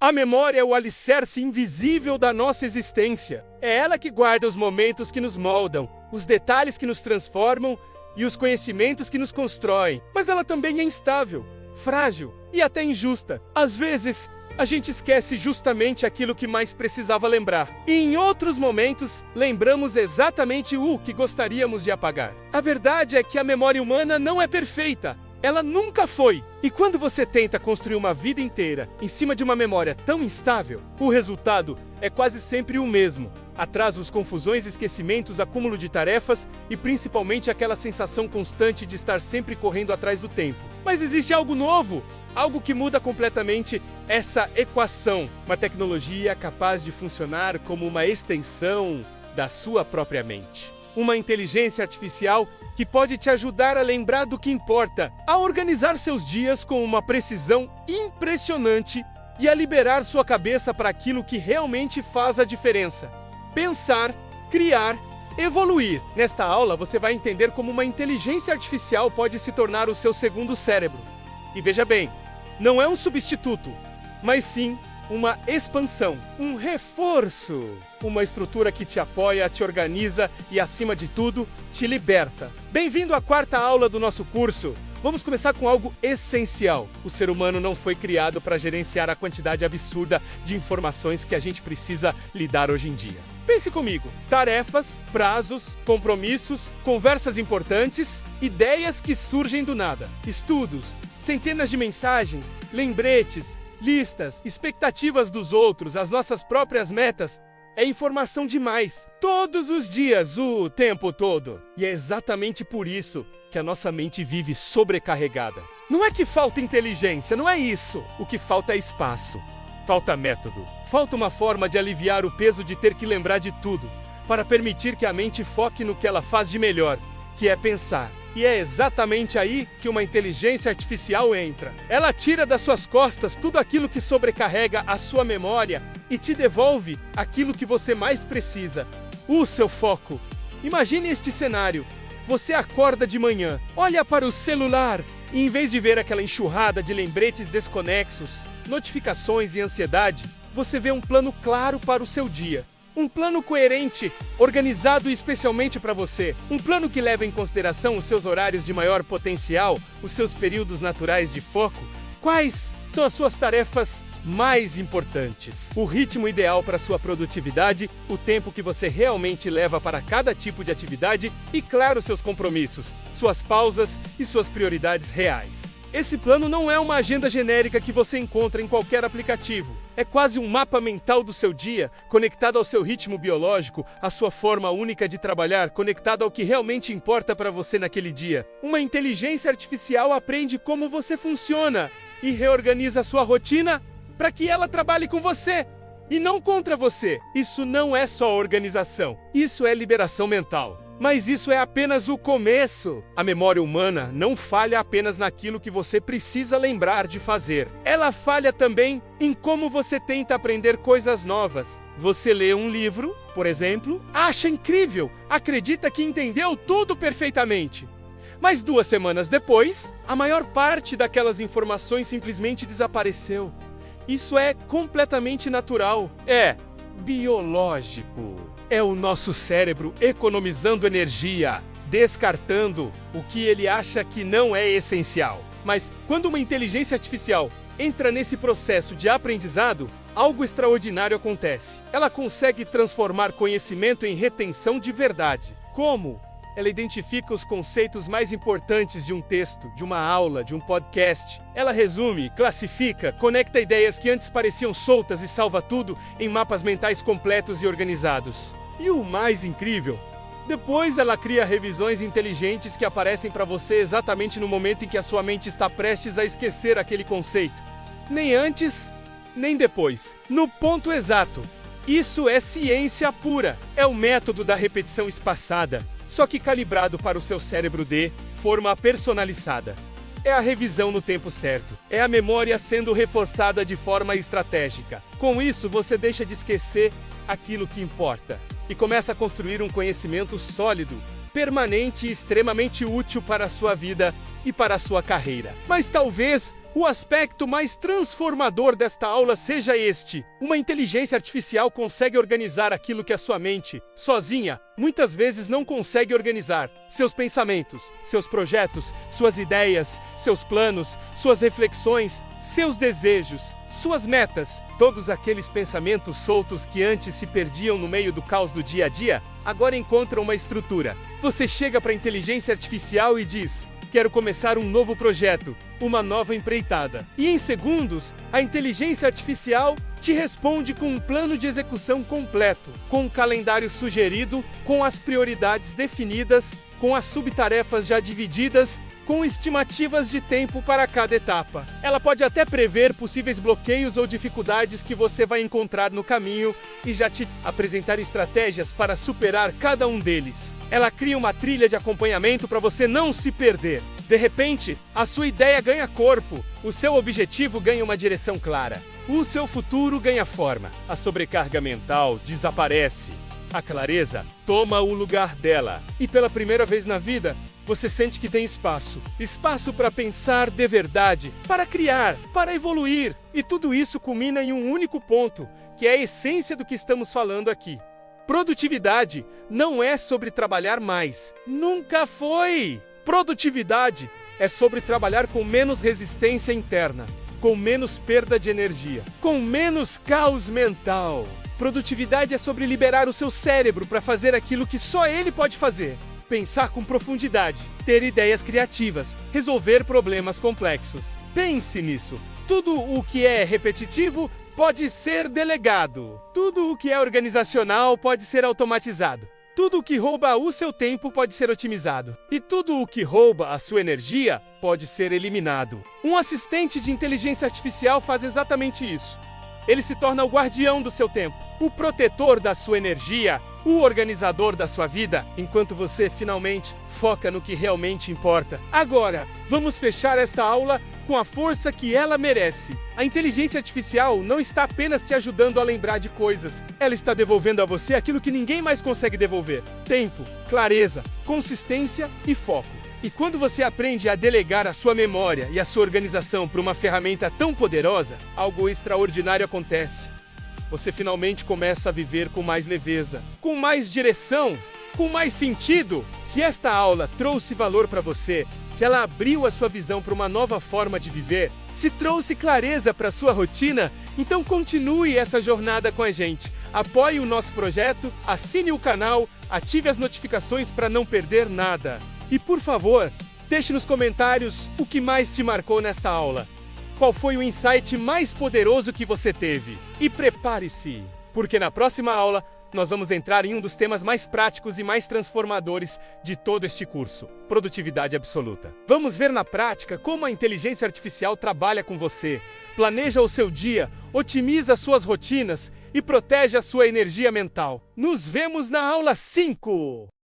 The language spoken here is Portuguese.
A memória é o alicerce invisível da nossa existência. É ela que guarda os momentos que nos moldam, os detalhes que nos transformam e os conhecimentos que nos constroem. Mas ela também é instável, frágil e até injusta. Às vezes, a gente esquece justamente aquilo que mais precisava lembrar. E em outros momentos, lembramos exatamente o que gostaríamos de apagar. A verdade é que a memória humana não é perfeita. Ela nunca foi. E quando você tenta construir uma vida inteira em cima de uma memória tão instável, o resultado é quase sempre o mesmo. Atrasos, confusões, esquecimentos, acúmulo de tarefas e principalmente aquela sensação constante de estar sempre correndo atrás do tempo. Mas existe algo novo, algo que muda completamente essa equação. Uma tecnologia capaz de funcionar como uma extensão da sua própria mente. Uma inteligência artificial que pode te ajudar a lembrar do que importa, a organizar seus dias com uma precisão impressionante e a liberar sua cabeça para aquilo que realmente faz a diferença. Pensar, criar, evoluir. Nesta aula você vai entender como uma inteligência artificial pode se tornar o seu segundo cérebro. E veja bem, não é um substituto, mas sim uma expansão, um reforço, uma estrutura que te apoia, te organiza e, acima de tudo, te liberta. Bem-vindo à quarta aula do nosso curso. Vamos começar com algo essencial. O ser humano não foi criado para gerenciar a quantidade absurda de informações que a gente precisa lidar hoje em dia. Pense comigo: tarefas, prazos, compromissos, conversas importantes, ideias que surgem do nada, estudos, centenas de mensagens, lembretes, listas, expectativas dos outros, as nossas próprias metas. É informação demais, todos os dias, o tempo todo. E é exatamente por isso que a nossa mente vive sobrecarregada. Não é que falta inteligência, não é isso. O que falta é espaço, falta método, falta uma forma de aliviar o peso de ter que lembrar de tudo, para permitir que a mente foque no que ela faz de melhor, que é pensar. E é exatamente aí que uma inteligência artificial entra. Ela tira das suas costas tudo aquilo que sobrecarrega a sua memória e te devolve aquilo que você mais precisa: o seu foco. Imagine este cenário. Você acorda de manhã, olha para o celular e, em vez de ver aquela enxurrada de lembretes desconexos, notificações e ansiedade, você vê um plano claro para o seu dia. Um plano coerente, organizado especialmente para você. Um plano que leva em consideração os seus horários de maior potencial, os seus períodos naturais de foco. Quais são as suas tarefas mais importantes? O ritmo ideal para sua produtividade, o tempo que você realmente leva para cada tipo de atividade e, claro, seus compromissos, suas pausas e suas prioridades reais. Esse plano não é uma agenda genérica que você encontra em qualquer aplicativo. É quase um mapa mental do seu dia, conectado ao seu ritmo biológico, à sua forma única de trabalhar, conectado ao que realmente importa para você naquele dia. Uma inteligência artificial aprende como você funciona e reorganiza a sua rotina para que ela trabalhe com você e não contra você. Isso não é só organização, isso é liberação mental. Mas isso é apenas o começo. A memória humana não falha apenas naquilo que você precisa lembrar de fazer. Ela falha também em como você tenta aprender coisas novas. Você lê um livro, por exemplo, acha incrível, acredita que entendeu tudo perfeitamente. Mas 2 semanas depois, a maior parte daquelas informações simplesmente desapareceu. Isso é completamente natural. É biológico. É o nosso cérebro economizando energia, descartando o que ele acha que não é essencial. Mas quando uma inteligência artificial entra nesse processo de aprendizado, algo extraordinário acontece. Ela consegue transformar conhecimento em retenção de verdade. Como? Ela identifica os conceitos mais importantes de um texto, de uma aula, de um podcast. Ela resume, classifica, conecta ideias que antes pareciam soltas e salva tudo em mapas mentais completos e organizados. E o mais incrível, depois ela cria revisões inteligentes que aparecem para você exatamente no momento em que a sua mente está prestes a esquecer aquele conceito. Nem antes, nem depois. No ponto exato. Isso é ciência pura. É o método da repetição espaçada, só que calibrado para o seu cérebro de forma personalizada. É a revisão no tempo certo. É a memória sendo reforçada de forma estratégica. Com isso, você deixa de esquecer aquilo que importa e começa a construir um conhecimento sólido, permanente e extremamente útil para a sua vida e para a sua carreira. Mas talvez o aspecto mais transformador desta aula seja este: uma inteligência artificial consegue organizar aquilo que a sua mente, sozinha, muitas vezes não consegue organizar. Seus pensamentos, seus projetos, suas ideias, seus planos, suas reflexões, seus desejos, suas metas, todos aqueles pensamentos soltos que antes se perdiam no meio do caos do dia a dia, agora encontram uma estrutura. Você chega para a inteligência artificial e diz: quero começar um novo projeto, uma nova empreitada. E em segundos, a inteligência artificial te responde com um plano de execução completo, com um calendário sugerido, com as prioridades definidas, com as subtarefas já divididas, com estimativas de tempo para cada etapa. Ela pode até prever possíveis bloqueios ou dificuldades que você vai encontrar no caminho e já te apresentar estratégias para superar cada um deles. Ela cria uma trilha de acompanhamento para você não se perder. De repente, a sua ideia ganha corpo, o seu objetivo ganha uma direção clara, o seu futuro ganha forma, a sobrecarga mental desaparece, a clareza toma o lugar dela e pela primeira vez na vida, você sente que tem espaço para pensar de verdade, para criar, para evoluir. E tudo isso culmina em um único ponto, que é a essência do que estamos falando aqui. Produtividade não é sobre trabalhar mais. Nunca foi! Produtividade é sobre trabalhar com menos resistência interna, com menos perda de energia, com menos caos mental. Produtividade é sobre liberar o seu cérebro para fazer aquilo que só ele pode fazer. Pensar com profundidade, ter ideias criativas, resolver problemas complexos. Pense nisso. Tudo o que é repetitivo pode ser delegado. Tudo o que é organizacional pode ser automatizado. Tudo o que rouba o seu tempo pode ser otimizado. E tudo o que rouba a sua energia pode ser eliminado. Um assistente de inteligência artificial faz exatamente isso. Ele se torna o guardião do seu tempo, o protetor da sua energia, o organizador da sua vida, enquanto você finalmente foca no que realmente importa. Agora, vamos fechar esta aula com a força que ela merece. A inteligência artificial não está apenas te ajudando a lembrar de coisas, ela está devolvendo a você aquilo que ninguém mais consegue devolver: tempo, clareza, consistência e foco. E quando você aprende a delegar a sua memória e a sua organização para uma ferramenta tão poderosa, algo extraordinário acontece. Você finalmente começa a viver com mais leveza, com mais direção, com mais sentido. Se esta aula trouxe valor para você, se ela abriu a sua visão para uma nova forma de viver, se trouxe clareza para a sua rotina, então continue essa jornada com a gente. Apoie o nosso projeto, assine o canal, ative as notificações para não perder nada. E por favor, deixe nos comentários o que mais te marcou nesta aula. Qual foi o insight mais poderoso que você teve? E prepare-se, porque na próxima aula nós vamos entrar em um dos temas mais práticos e mais transformadores de todo este curso: produtividade absoluta. Vamos ver na prática como a inteligência artificial trabalha com você, planeja o seu dia, otimiza suas rotinas e protege a sua energia mental. Nos vemos na aula 5!